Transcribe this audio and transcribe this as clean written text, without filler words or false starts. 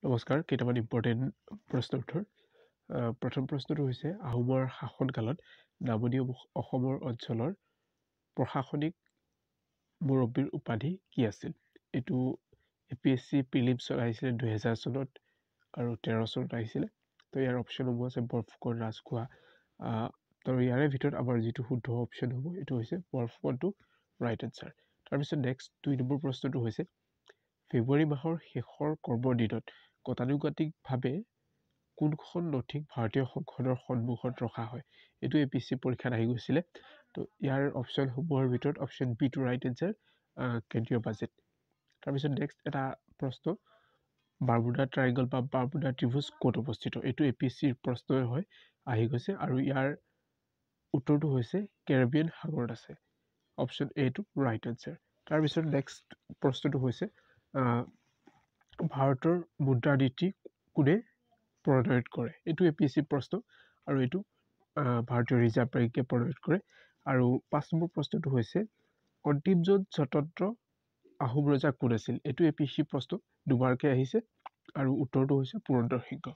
নমস্কাৰ কেইটামান ইম্পৰ্টেণ্ট প্ৰশ্ন উত্তৰ প্ৰথম প্ৰশ্নটো হৈছে আহোমৰ শাসনকালত নামনি অসমৰ অঞ্চলৰ প্ৰশাসনিক মুৰব্বীৰ উপাধি কি আছিল এইটো APSC প্ৰিলিমছত আহিছিলে 2000 চনত আৰু 13 চনত আহিছিলে তো ইয়াৰ অপশ্যনসমূহ আছে বৰফুকন ৰাজখোৱা তো ইয়াৰে ভিতৰত আমাৰ যিটো শুদ্ধ অপশ্যন হ'ব এইটো হৈছে বৰফুকনটো ৰাইট এনচাৰ তাৰপিছত নেক্সট 2 নম্বৰ প্ৰশ্নটো হৈছে ফেব্ৰুৱাৰী মাহৰ শেষৰ কৰ্মৰ দিনত গতানুগতিকভাৱে কোনখন নথিক ভাৰতীয় সংসদৰ সন্মুখত ৰখা হয় এইটো APSC পৰীক্ষাত আহি গৈছিলে তো ইয়াৰ অপশ্যনসমূহৰ ভিতৰত option B to right answer কেন্দ্ৰীয় বাজেট তাৰপিছত নেক্সট এটা প্ৰশ্ন বাৰ্মুডা ট্ৰাইংগল বা বাৰ্মুডা ত্ৰিভুজ ক'ত অৱস্থিত এইটো APSCৰ প্ৰশ্নই হয় আহি গৈছে আৰু ইয়াৰ উত্তৰটো হৈছে কেৰিবিয়ান সাগৰত আছে অপশ্যন এ টো ৰাইট এনচাৰ তাৰপিছত নেক্সট প্ৰশ্নটো হৈছে ভাৰতৰ মুদ্ৰানীতি কোনে প্ৰণয়ন কৰে এইটো APSC প্ৰশ্ন আৰু এইটো ভাৰতীয় ৰিজাৰ্ভ বেংকে প্ৰণয়ন কৰে আৰু 5 নম্বৰ প্ৰশ্নটো হৈছে অন্তিমজন স্বতন্ত্ৰ আহোম ৰজা কোন আছিল এইটো APSC প্ৰশ্ন দুবাৰকৈ আহিছে আৰু উত্তৰটো হৈছে পুৰন্দৰ সিংহ